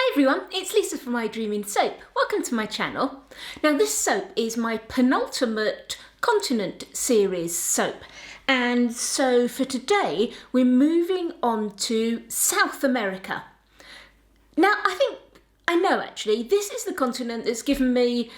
Hi everyone, it's Lisa from I Dream in Soap. Welcome to my channel. Now this soap is my penultimate continent series soap. And so for today, we're moving on to South America. Now I know actually, this is the continent that's given me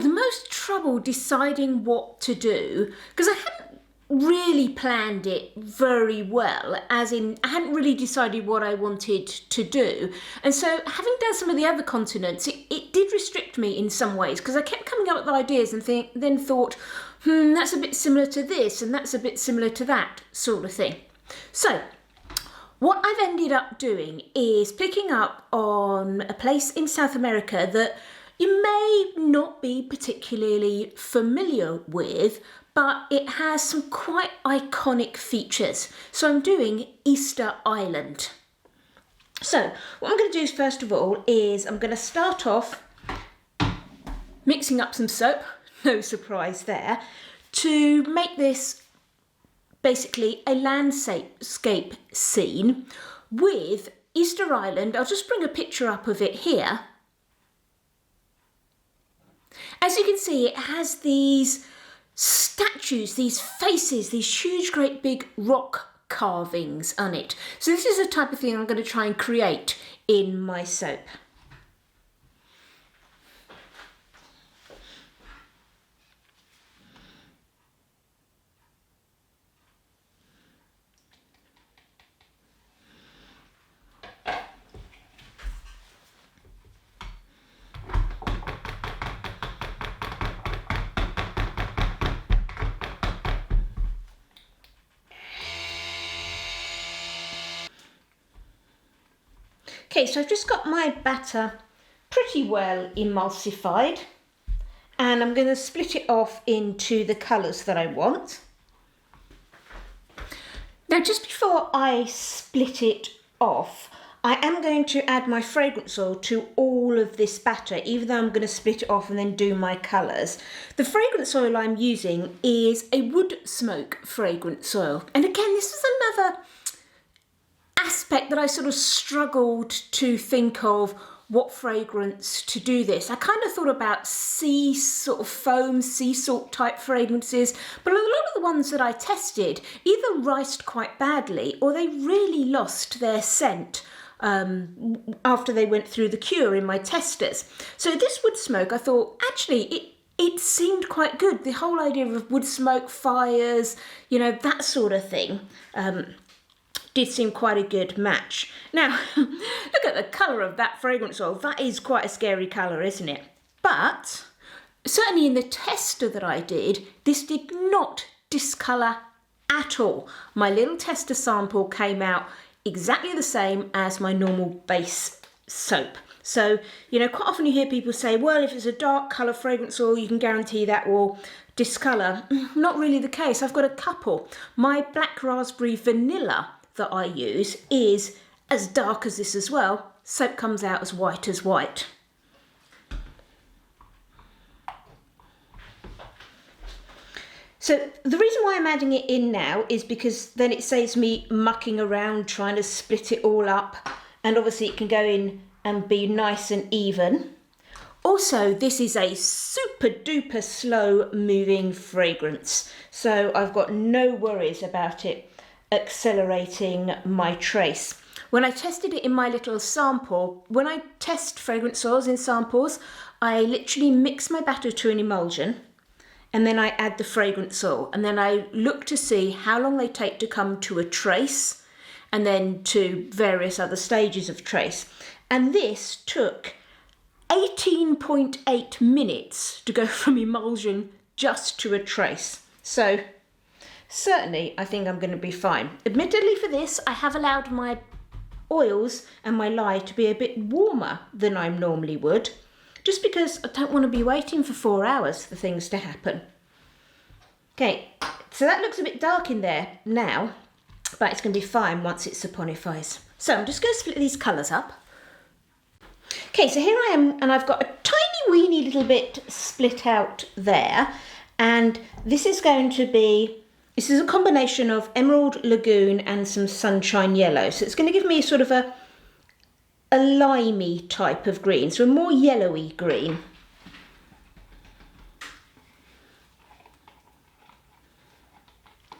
the most trouble deciding what to do, because I hadn't really planned it very well, as in I hadn't really decided what I wanted to do. And so having done some of the other continents, it did restrict me in some ways, because I kept coming up with ideas and then thought, that's a bit similar to this and that's a bit similar to that sort of thing. So what I've ended up doing is picking up on a place in South America that you may not be particularly familiar with, but it has some quite iconic features. So I'm doing Easter Island. So what I'm going to do first of all is I'm going to start off mixing up some soap, no surprise there, to make this basically a landscape scene with Easter Island. I'll just bring a picture up of it here. As you can see, it has these statues, these faces, these huge, great big rock carvings on it. So this is the type of thing I'm going to try and create in my soap. Okay, so I've just got my batter pretty well emulsified, and I'm going to split it off into the colours that I want. Now, just before I split it off, I am going to add my fragrance oil to all of this batter, even though I'm going to split it off and then do my colours. The fragrance oil I'm using is a wood smoke fragrance oil. And again, this is another aspect that I sort of struggled to think of what fragrance to do this. I kind of thought about sea salt type fragrances, but a lot of the ones that I tested either riced quite badly or they really lost their scent after they went through the cure in my testers. So this wood smoke, I thought actually it seemed quite good. The whole idea of wood smoke, fires, that sort of thing. Did seem quite a good match. Now, look at the colour of that fragrance oil. That is quite a scary colour, isn't it? But certainly in the tester that I did, this did not discolour at all. My little tester sample came out exactly the same as my normal base soap. So, quite often you hear people say, well, if it's a dark colour fragrance oil, you can guarantee that will discolour. Not really the case. I've got a couple. My black raspberry vanilla that I use is as dark as this as well. Soap comes out as white. So the reason why I'm adding it in now is because then it saves me mucking around trying to split it all up, and obviously it can go in and be nice and even. Also, this is a super duper slow moving fragrance, so I've got no worries about it accelerating my trace. When I tested it in my little sample, when I test fragrance oils in samples, I literally mix my batter to an emulsion and then I add the fragrance oil, and then I look to see how long they take to come to a trace and then to various other stages of trace. And this took 18.8 minutes to go from emulsion just to a trace. So certainly, I think I'm going to be fine. Admittedly for this, I have allowed my oils and my lye to be a bit warmer than I normally would, just because I don't want to be waiting for 4 hours for things to happen. Okay, so that looks a bit dark in there now, but it's going to be fine once it saponifies. So I'm just going to split these colours up. Okay, so here I am, and I've got a tiny weeny little bit split out there, and this is a combination of Emerald Lagoon and some Sunshine Yellow. So it's going to give me sort of a a limey type of green, so a more yellowy green.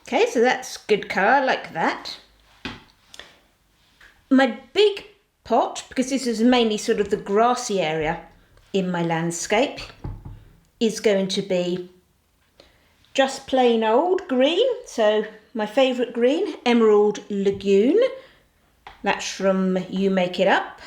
Okay, so that's good colour, I like that. My big pot, because this is mainly sort of the grassy area in my landscape, is going to be just plain old green. So my favourite green, Emerald Lagoon. That's from You Make It Up.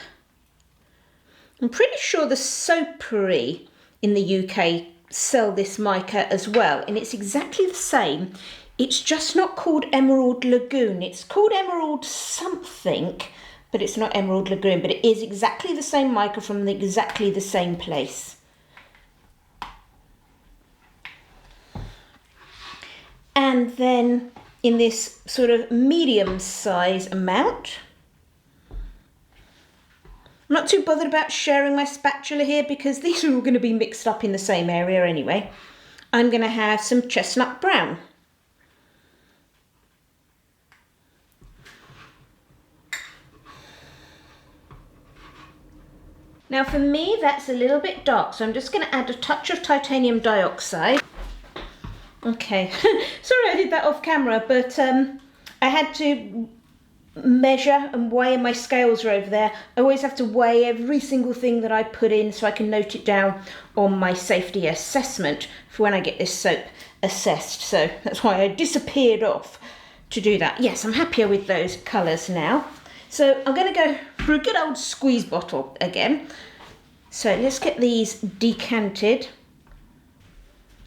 I'm pretty sure the Soapery in the UK sell this mica as well, and it's exactly the same. It's just not called Emerald Lagoon. It's called Emerald something, but it's not Emerald Lagoon, but it is exactly the same mica from exactly the same place. And then in this sort of medium size amount, I'm not too bothered about sharing my spatula here because these are all going to be mixed up in the same area anyway. I'm going to have some chestnut brown. Now for me that's a little bit dark, so I'm just going to add a touch of titanium dioxide. Okay, sorry I did that off camera, but I had to measure and weigh, my scales are over there. I always have to weigh every single thing that I put in so I can note it down on my safety assessment for when I get this soap assessed. So that's why I disappeared off to do that. Yes, I'm happier with those colours now. So I'm going to go for a good old squeeze bottle again. So let's get these decanted.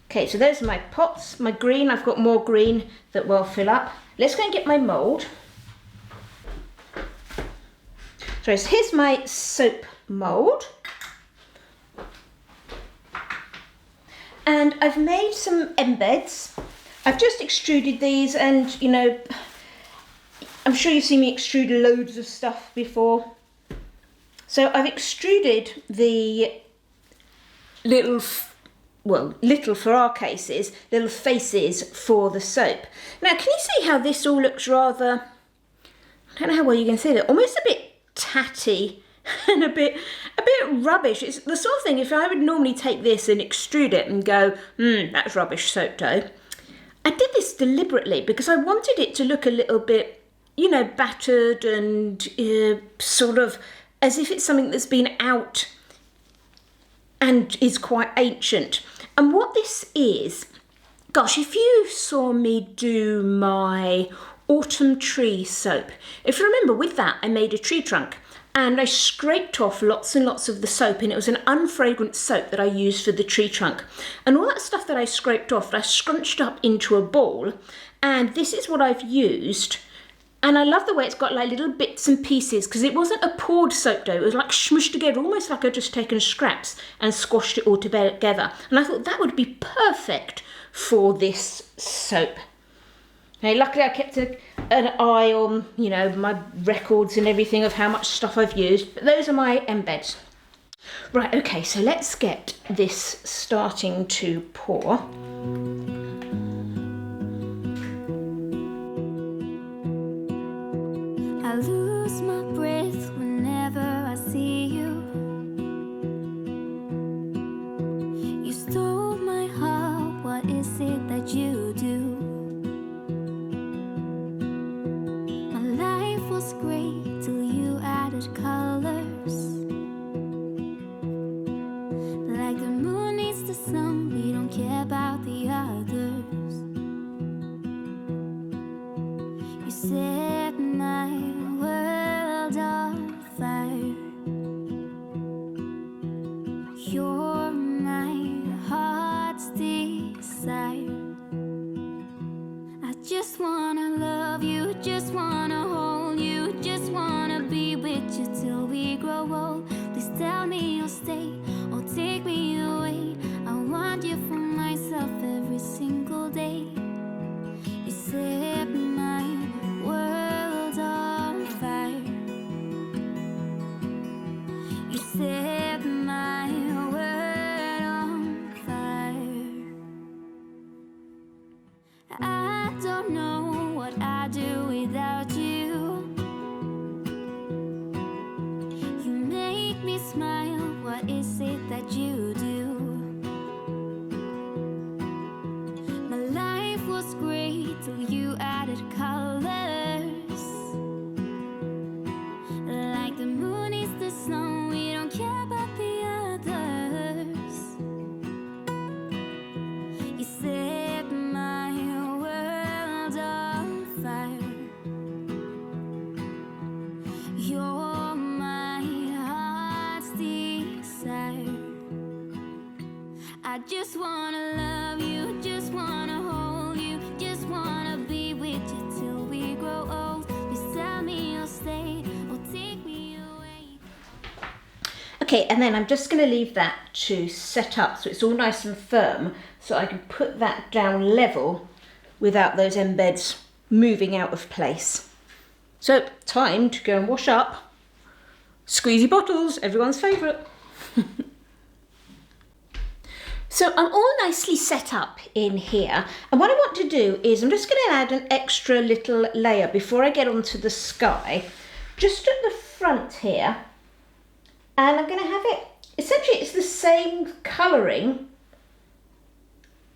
Okay, so those are my pots. My green, I've got more green that will fill up. Let's go and get my mould. So here's my soap mould. And I've made some embeds. I've just extruded these, and you know, I'm sure you've seen me extrude loads of stuff before. So I've extruded the little for our cases, little faces for the soap. Now can you see how this all looks rather, I don't know how well you can see that, almost a bit tatty and a bit rubbish. It's the sort of thing, if I would normally take this and extrude it and go, that's rubbish soap dough. I did this deliberately because I wanted it to look a little bit, you know, battered and sort of as if it's something that's been out and is quite ancient. And what this is, gosh, if you saw me do my autumn tree soap, if you remember with that I made a tree trunk and I scraped off lots and lots of the soap, and it was an unfragrant soap that I used for the tree trunk. And all that stuff that I scraped off, I scrunched up into a ball, and this is what I've used. And I love the way it's got like little bits and pieces, because it wasn't a poured soap dough, it was like smushed together, almost like I'd just taken scraps and squashed it all together. And I thought that would be perfect for this soap. Now, luckily I kept an eye on, you know, my records and everything of how much stuff I've used, but those are my embeds. Right, okay, so let's get this starting to pour. I lose my breath whenever I see you. You stole my heart, what is it that you do? My life was great till you added colors. Like the moon needs the sun, we don't care about the others. You set my world on fire. You're my heart's desire. I just wanna love you, just wanna hold you, just wanna be with you till we grow old. Please tell me you'll stay or take me away. I want you for myself every single day. You set my world I just wanna love you, just wanna hold you, just wanna be with you till we grow old. Just tell me you'll stay or take me away. Okay, and then I'm just going to leave that to set up so it's all nice and firm, so I can put that down level without those embeds moving out of place. So, time to go and wash up. Squeezy bottles, everyone's favourite. So I'm all nicely set up in here, and what I want to do is I'm just going to add an extra little layer before I get onto the sky, just at the front here, and I'm going to have it, essentially it's the same colouring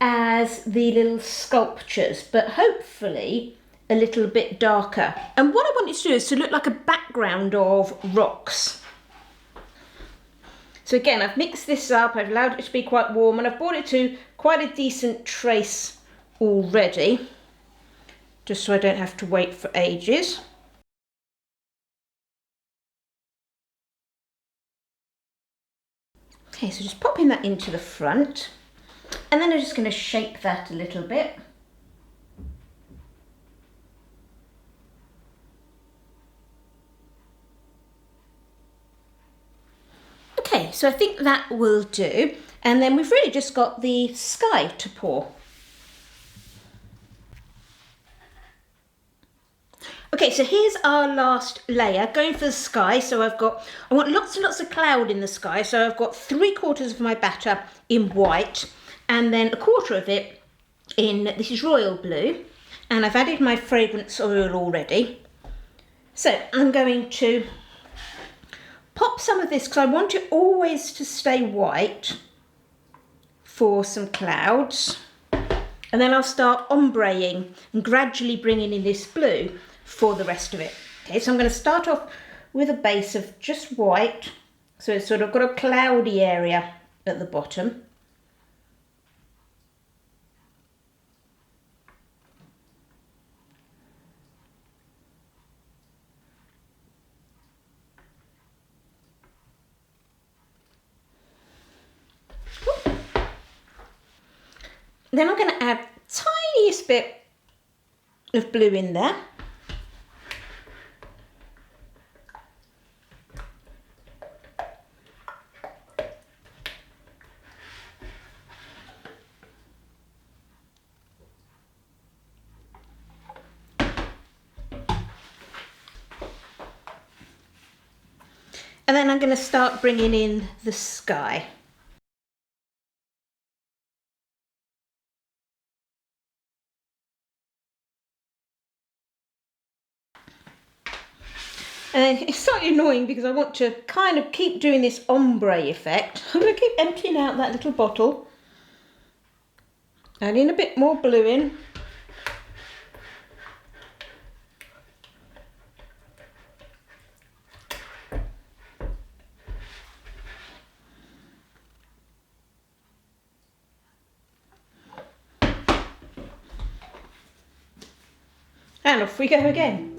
as the little sculptures, but hopefully a little bit darker. And what I want it to do is to look like a background of rocks. So again, I've mixed this up, I've allowed it to be quite warm, and I've brought it to quite a decent trace already, just so I don't have to wait for ages. Okay, so just popping that into the front, and then I'm just going to shape that a little bit. Okay, so I think that will do, and then we've really just got the sky to pour. Okay, so here's our last layer, going for the sky. So I want lots and lots of cloud in the sky, so I've got 3/4 of my batter in white, and then 1/4 of it in, this is royal blue, and I've added my fragrance oil already. So I'm going to pop some of this, because I want it always to stay white, for some clouds, and then I'll start ombreing and gradually bringing in this blue for the rest of it. Okay, so I'm going to start off with a base of just white, so it's sort of got a cloudy area at the bottom. Then I'm going to add tiniest bit of blue in there. And then I'm going to start bringing in the sky. And it's slightly annoying because I want to kind of keep doing this ombre effect. I'm going to keep emptying out that little bottle, adding a bit more blue in. And off we go again.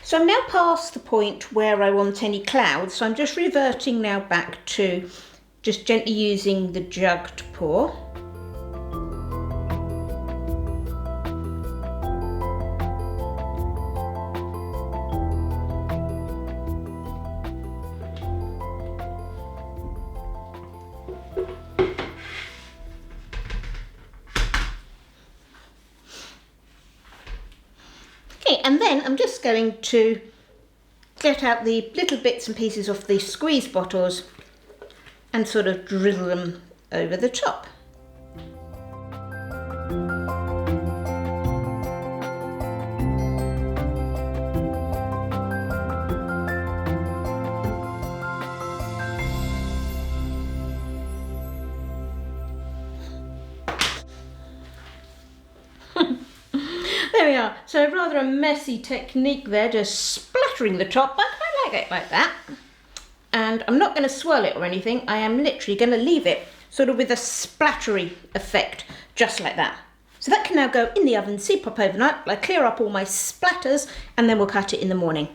So I'm now past the point where I want any clouds, so I'm just reverting now back to just gently using the jug to pour. And then I'm just going to get out the little bits and pieces of the squeeze bottles and sort of drizzle them over the top. There we are. So rather a messy technique there, just splattering the top, but I like it like that. And I'm not going to swirl it or anything. I am literally going to leave it sort of with a splattery effect, just like that. So that can now go in the oven, see pop overnight. I clear up all my splatters and then we'll cut it in the morning.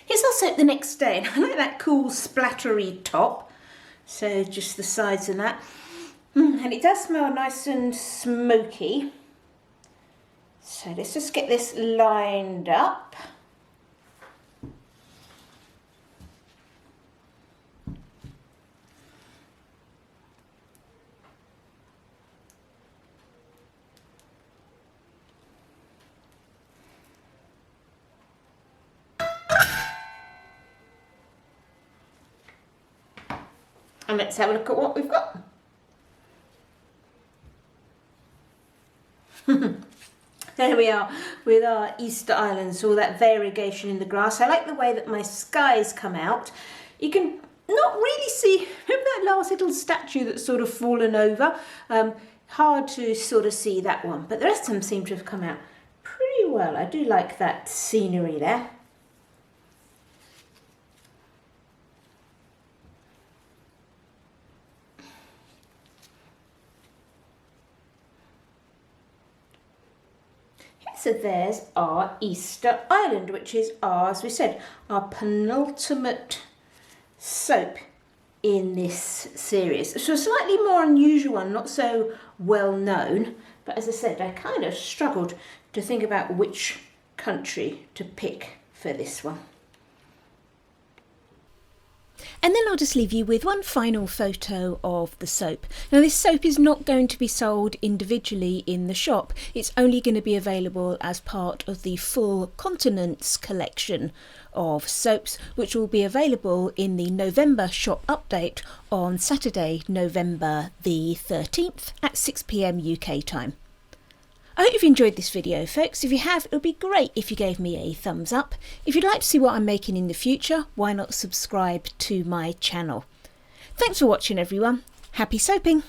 Here's our soap the next day, and I like that cool splattery top. So just the sides of that. And it does smell nice and smoky. So let's just get this lined up. And let's have a look at what we've got. There we are with our Easter Islands, all that variegation in the grass. I like the way that my skies come out. You can not really see, remember that last little statue that's sort of fallen over? Hard to sort of see that one, but the rest of them seem to have come out pretty well. I do like that scenery there. So there's our Easter Island, which is our, as we said, our penultimate soap in this series. So a slightly more unusual one, not so well known, but as I said, I kind of struggled to think about which country to pick for this one. And then I'll just leave you with one final photo of the soap. Now this soap is not going to be sold individually in the shop. It's only going to be available as part of the full Continents collection of soaps, which will be available in the November shop update on Saturday, November the 13th at 6 p.m. UK time. I hope you've enjoyed this video, folks. If you have, it would be great if you gave me a thumbs up. If you'd like to see what I'm making in the future, why not subscribe to my channel? Thanks for watching, everyone. Happy soaping!